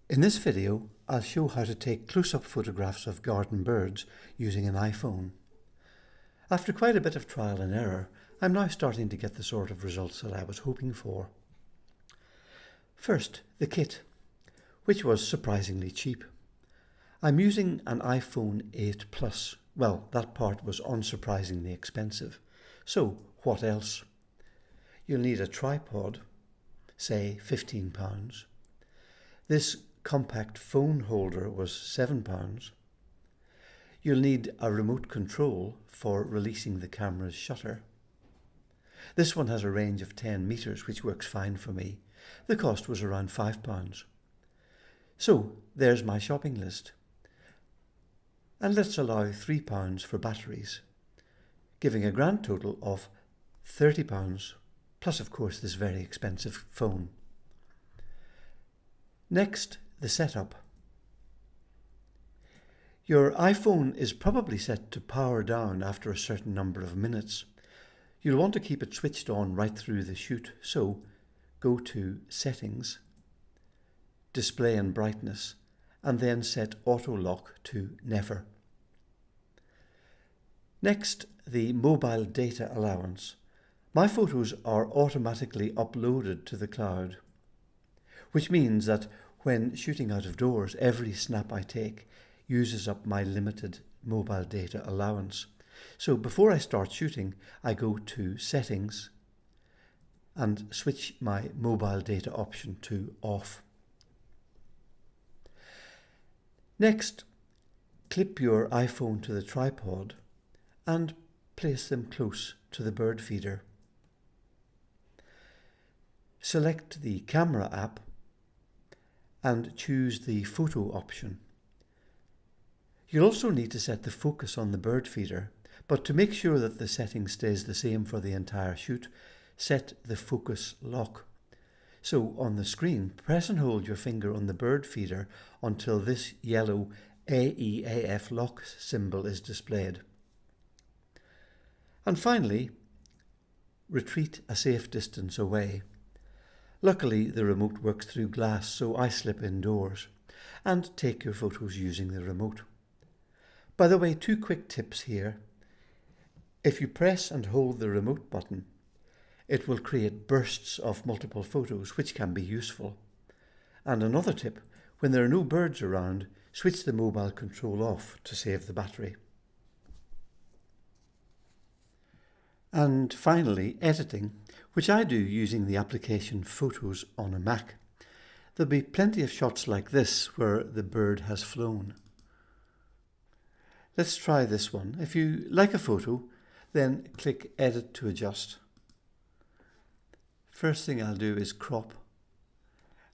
In this video, I'll show how to take close-up photographs of garden birds using an iPhone. After quite a bit of trial and error, I'm now starting to get the sort of results that I was hoping for. First, the kit, which was surprisingly cheap. I'm using an iPhone 8 Plus. Well, that part was unsurprisingly expensive. So, what else? You'll need a tripod, say £15. This compact phone holder was £7. You'll need a remote control for releasing the camera's shutter. This one has a range of 10 meters, which works fine for me. The cost was around £5. So there's my shopping list. And let's allow £3 for batteries, giving a grand total of £30, plus of course this very expensive phone. Next, the setup. Your iPhone is probably set to power down after a certain number of minutes. You'll want to keep it switched on right through the shoot, so go to Settings, Display and Brightness, and then set Auto Lock to Never. Next, the mobile data allowance. My photos are automatically uploaded to the cloud, which means that when shooting out of doors, every snap I take uses up my limited mobile data allowance. So before I start shooting, I go to Settings and switch my mobile data option to off. Next, clip your iPhone to the tripod and place them close to the bird feeder. Select the camera app and choose the photo option. You'll also need to set the focus on the bird feeder, but to make sure that the setting stays the same for the entire shoot, set the focus lock. So on the screen, press and hold your finger on the bird feeder until this yellow AEAF lock symbol is displayed. And finally, retreat a safe distance away. Luckily, the remote works through glass, so I slip indoors and take your photos using the remote. By the way, two quick tips here. If you press and hold the remote button, it will create bursts of multiple photos, which can be useful. And another tip, when there are no birds around, switch the mobile control off to save the battery. And finally, editing, which I do using the application Photos on a Mac. There'll be plenty of shots like this where the bird has flown. Let's try this one. If you like a photo, then click Edit to adjust. First thing I'll do is crop,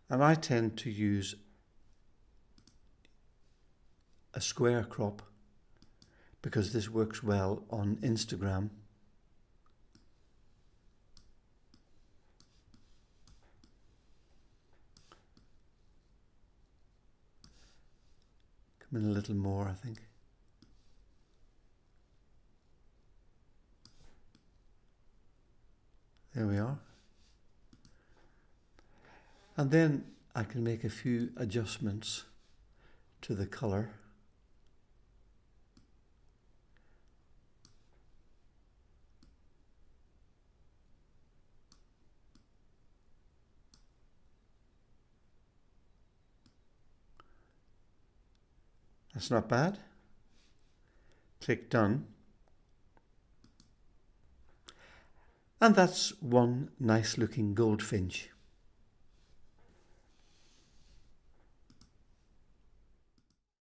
and I tend to use a square crop because this works well on Instagram. Come in a little more, I think. There we are. And then I can make a few adjustments to the colour. That's not bad. Click Done. And that's one nice looking goldfinch.